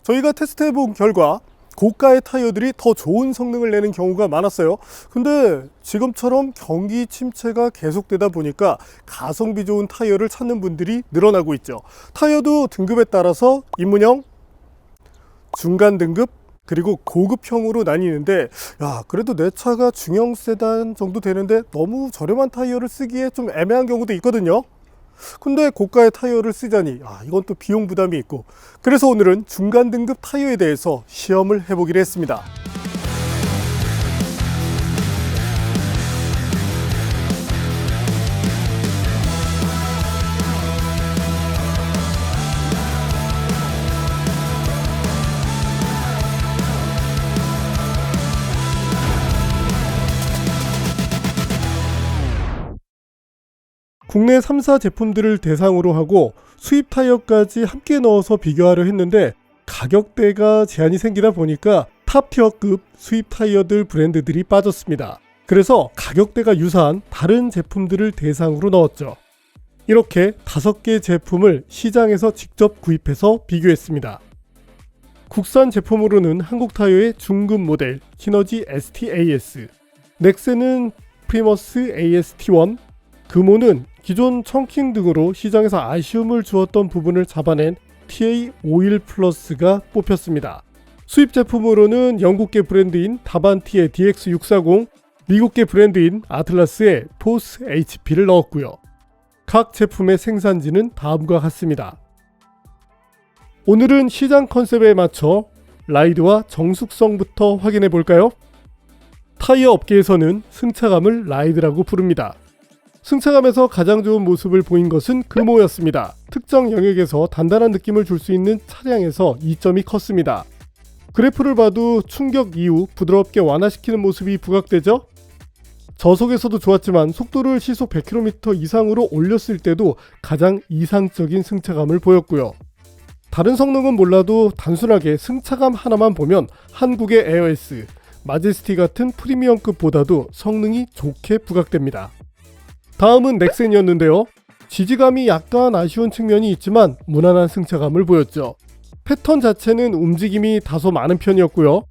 저희가 테스트해본 결과 고가의 타이어들이 더 좋은 성능을 내는 경우가 많았어요. 근데 지금처럼 경기 침체가 계속되다 보니까 가성비 좋은 타이어를 찾는 분들이 늘어나고 있죠. 타이어도 등급에 따라서 입문형, 중간 등급, 그리고 고급형으로 나뉘는데, 그래도 내 차가 중형 세단 정도 되는데 너무 저렴한 타이어를 쓰기에 좀 애매한 경우도 있거든요. 근데 고가의 타이어를 쓰자니 이건 또 비용 부담이 있고, 그래서 오늘은 중간 등급 타이어에 대해서 시험을 해보기로 했습니다. 국내 3사 제품들을 대상으로 하고 수입 타이어까지 함께 넣어서 비교하려 했는데 가격대가 제한이 생기다 보니까 탑티어급 수입 타이어들 브랜드들이 빠졌습니다. 그래서 가격대가 유사한 다른 제품들을 대상으로 넣었죠. 이렇게 5개 제품을 시장에서 직접 구입해서 비교했습니다. 국산 제품으로는 한국타이어의 중급 모델 시너지 ST-AS, 넥센은 프리머스 AST1, 금호는 기존 청킹 등으로 시장에서 아쉬움을 주었던 부분을 잡아낸 TA51 플러스가 뽑혔습니다. 수입 제품으로는 영국계 브랜드인 다반티의 DX640, 미국계 브랜드인 아틀라스의 포스 HP를 넣었고요. 각 제품의 생산지는 다음과 같습니다. 오늘은 시장 컨셉에 맞춰 라이드와 정숙성부터 확인해 볼까요? 타이어 업계에서는 승차감을 라이드라고 부릅니다. 승차감에서 가장 좋은 모습을 보인 것은 금호였습니다. 특정 영역에서 단단한 느낌을 줄 수 있는 차량에서 이점이 컸습니다. 그래프를 봐도 충격 이후 부드럽게 완화시키는 모습이 부각되죠? 저속에서도 좋았지만 속도를 시속 100km 이상으로 올렸을 때도 가장 이상적인 승차감을 보였고요. 다른 성능은 몰라도 단순하게 승차감 하나만 보면 한국의 에어S, 마제스티 같은 프리미엄급보다도 성능이 좋게 부각됩니다. 다음은 넥센이었는데요. 지지감이 약간 아쉬운 측면이 있지만 무난한 승차감을 보였죠. 패턴 자체는 움직임이 다소 많은 편이었고요.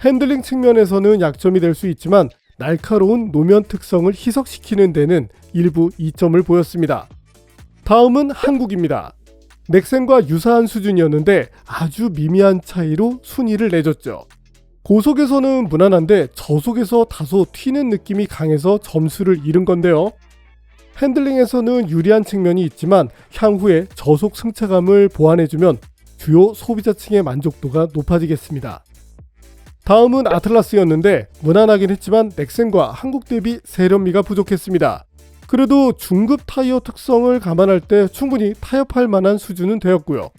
핸들링 측면에서는 약점이 될 수 있지만 날카로운 노면 특성을 희석시키는 데는 일부 이점을 보였습니다. 다음은 한국입니다. 넥센과 유사한 수준이었는데 아주 미미한 차이로 순위를 내줬죠. 고속에서는 무난한데 저속에서 다소 튀는 느낌이 강해서 점수를 잃은 건데요. 핸들링에서는 유리한 측면이 있지만 향후에 저속 승차감을 보완해주면 주요 소비자층의 만족도가 높아지겠습니다. 다음은 아틀라스였는데 무난하긴 했지만 넥센과 한국 대비 세련미가 부족했습니다. 그래도 중급 타이어 특성을 감안할 때 충분히 타협할 만한 수준은 되었고요.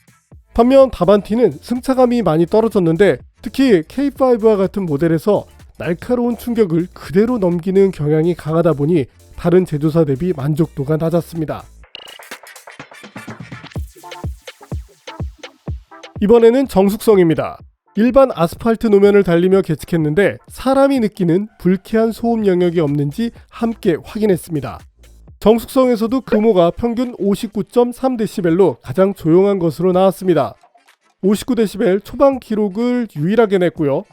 반면 다반티는 승차감이 많이 떨어졌는데 특히 K5와 같은 모델에서 날카로운 충격을 그대로 넘기는 경향이 강하다 보니 다른 제조사 대비 만족도가 낮았습니다. 이번에는 정숙성입니다. 일반 아스팔트 노면을 달리며 계측했는데 사람이 느끼는 불쾌한 소음 영역이 없는지 함께 확인했습니다. 정숙성에서도 금호가 평균 59.3dB로 가장 조용한 것으로 나왔습니다. 59dB 초반 기록을 유일하게 냈고요.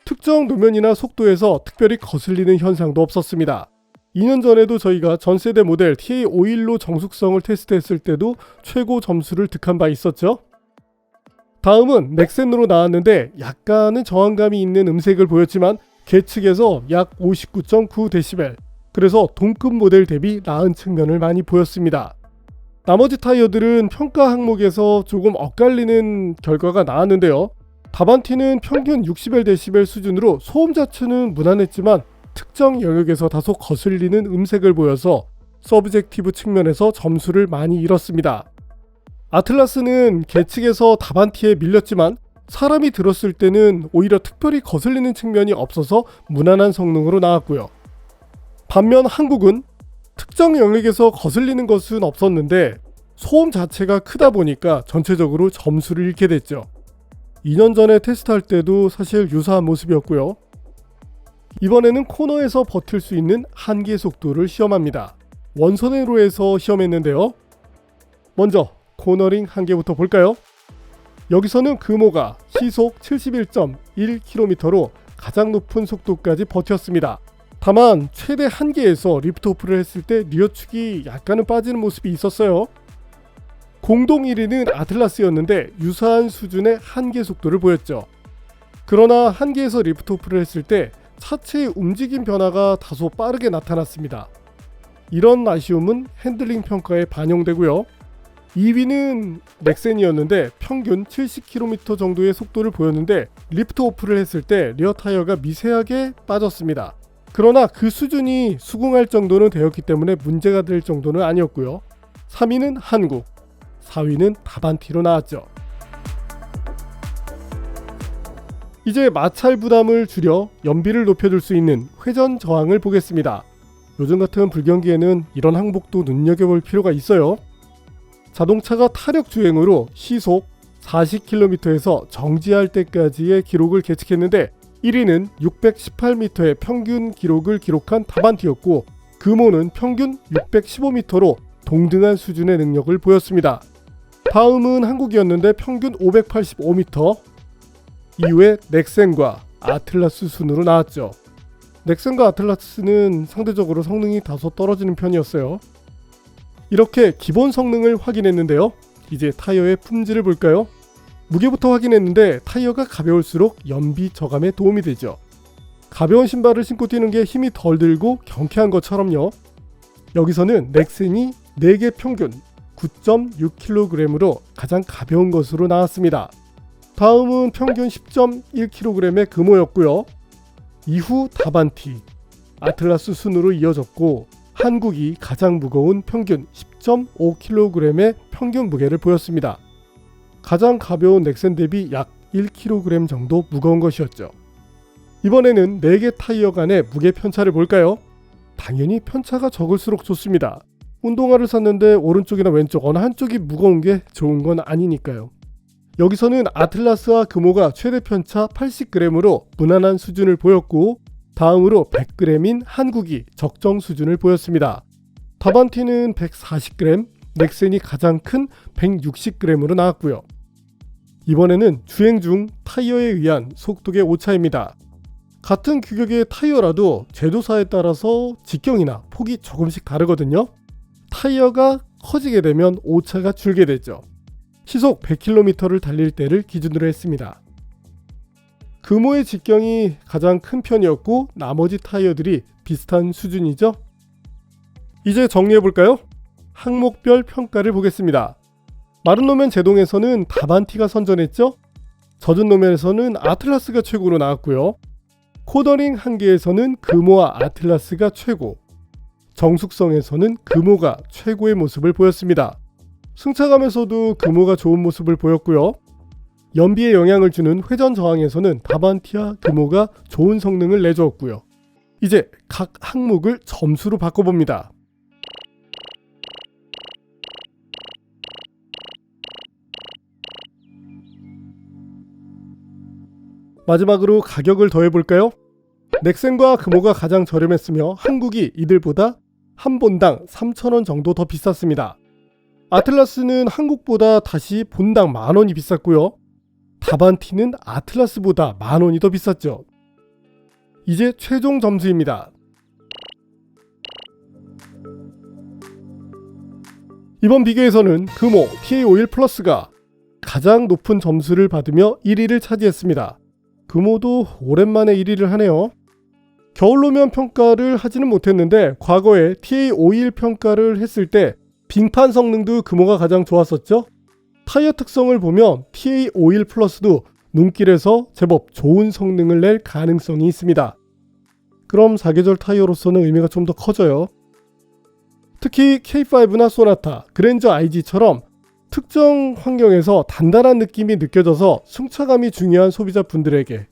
특정 노면이나 속도에서 특별히 거슬리는 현상도 없었습니다. 2년 전에도 저희가 전세대 모델 TA51로 정숙성을 테스트했을 때도 최고 점수를 득한 바 있었죠. 다음은 넥센으로 나왔는데 약간은 저항감이 있는 음색을 보였지만 계측에서 약 59.9dB, 그래서 동급 모델 대비 나은 측면을 많이 보였습니다. 나머지 타이어들은 평가 항목에서 조금 엇갈리는 결과가 나왔는데요. 다반티는 평균 60dB 수준으로 소음 자체는 무난했지만 특정 영역에서 다소 거슬리는 음색을 보여서 서브젝티브 측면에서 점수를 많이 잃었습니다. 아틀라스는 계측에서 다반티에 밀렸지만 사람이 들었을 때는 오히려 특별히 거슬리는 측면이 없어서 무난한 성능으로 나왔고요. 반면 한국은 특정 영역에서 거슬리는 것은 없었는데 소음 자체가 크다 보니까 전체적으로 점수를 잃게 됐죠. 2년 전에 테스트할 때도 사실 유사한 모습이었고요. 이번에는 코너에서 버틸 수 있는 한계 속도를 시험합니다. 원선회로에서 시험했는데요. 먼저 코너링 한계부터 볼까요? 여기서는 금호가 시속 71.1km로 가장 높은 속도까지 버텼습니다. 다만 최대 한계에서 리프트 오프를 했을 때 리어 축이 약간은 빠지는 모습이 있었어요. 공동 1위는 아틀라스였는데 유사한 수준의 한계 속도를 보였죠. 그러나 한계에서 리프트 오프를 했을 때 차체의 움직임 변화가 다소 빠르게 나타났습니다. 이런 아쉬움은 핸들링 평가에 반영되고요. 2위는 넥센이었는데 평균 70km 정도의 속도를 보였는데 리프트 오프를 했을 때 리어 타이어가 미세하게 빠졌습니다. 그러나 그 수준이 수긍할 정도는 되었기 때문에 문제가 될 정도는 아니었고요. 3위는 한국, 4위는 다반티로 나왔죠. 이제 마찰 부담을 줄여 연비를 높여줄 수 있는 회전 저항을 보겠습니다. 요즘 같은 불경기에는 이런 항목도 눈여겨볼 필요가 있어요. 자동차가 타력 주행으로 시속 40km에서 정지할 때까지의 기록을 계측했는데 1위는 618m의 평균 기록을 기록한 다반티였고 금호는 평균 615m로 동등한 수준의 능력을 보였습니다. 다음은 한국이었는데 평균 585m, 이후에 넥센과 아틀라스 순으로 나왔죠. 넥센과 아틀라스는 상대적으로 성능이 다소 떨어지는 편이었어요. 이렇게 기본 성능을 확인했는데요. 이제 타이어의 품질을 볼까요? 무게부터 확인했는데 타이어가 가벼울수록 연비 저감에 도움이 되죠. 가벼운 신발을 신고 뛰는 게 힘이 덜 들고 경쾌한 것처럼요. 여기서는 넥센이 4개 평균 9.6kg으로 가장 가벼운 것으로 나왔습니다. 다음은 평균 10.1kg의 금호였고요. 이후 다반티, 아틀라스 순으로 이어졌고 한국이 가장 무거운 평균 10.5kg의 평균 무게를 보였습니다. 가장 가벼운 넥센 대비 약 1kg 정도 무거운 것이었죠. 이번에는 4개 타이어 간의 무게 편차를 볼까요? 당연히 편차가 적을수록 좋습니다. 운동화를 샀는데 오른쪽이나 왼쪽 어느 한쪽이 무거운 게 좋은 건 아니니까요. 여기서는 아틀라스와 금호가 최대 편차 80g으로 무난한 수준을 보였고 다음으로 100g인 한국이 적정 수준을 보였습니다. 다반티는 140g, 넥센이 가장 큰 160g으로 나왔고요. 이번에는 주행 중 타이어에 의한 속도의 오차입니다. 같은 규격의 타이어라도 제조사에 따라서 직경이나 폭이 조금씩 다르거든요. 타이어가 커지게 되면 오차가 줄게 되죠. 시속 100km를 달릴 때를 기준으로 했습니다. 금호의 직경이 가장 큰 편이었고 나머지 타이어들이 비슷한 수준이죠. 이제 정리해볼까요? 항목별 평가를 보겠습니다. 마른 노면 제동에서는 다반티가 선전했죠. 젖은 노면에서는 아틀라스가 최고로 나왔고요. 코더링 한계에서는 금호와 아틀라스가 최고, 정숙성에서는 금호가 최고의 모습을 보였습니다. 승차감에서도 금호가 좋은 모습을 보였고요. 연비에 영향을 주는 회전 저항에서는 다반티와 금호가 좋은 성능을 내주었고요. 이제 각 항목을 점수로 바꿔봅니다. 마지막으로 가격을 더해볼까요? 넥센과 금호가 가장 저렴했으며 한국이 이들보다 한 본당 3,000원 정도 더 비쌌습니다. 아틀라스는 한국보다 다시 본당 10,000원이 비쌌고요. 다반티는 아틀라스보다 10,000원이 더 비쌌죠. 이제 최종 점수입니다. 이번 비교에서는 금호 TA51 플러스가 가장 높은 점수를 받으며 1위를 차지했습니다. 금호도 오랜만에 1위를 하네요. 겨울노면 평가를 하지는 못했는데 과거에 TA51 평가를 했을 때 빙판 성능도 금호가 가장 좋았었죠. 타이어 특성을 보면 TA51 플러스도 눈길에서 제법 좋은 성능을 낼 가능성이 있습니다. 그럼 사계절 타이어로서는 의미가 좀 더 커져요. 특히 K5나 소나타, 그랜저 IG처럼 특정 환경에서 단단한 느낌이 느껴져서 승차감이 중요한 소비자분들에게,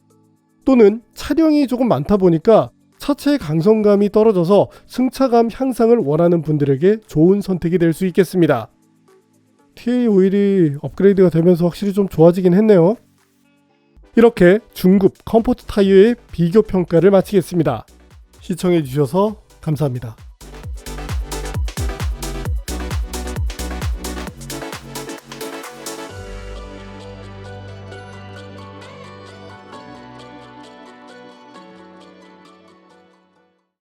또는 차량이 조금 많다 보니까 차체의 강성감이 떨어져서 승차감 향상을 원하는 분들에게 좋은 선택이 될 수 있겠습니다. TA51이 업그레이드가 되면서 확실히 좀 좋아지긴 했네요. 이렇게 중급 컴포트 타이어의 비교 평가를 마치겠습니다. 시청해주셔서 감사합니다.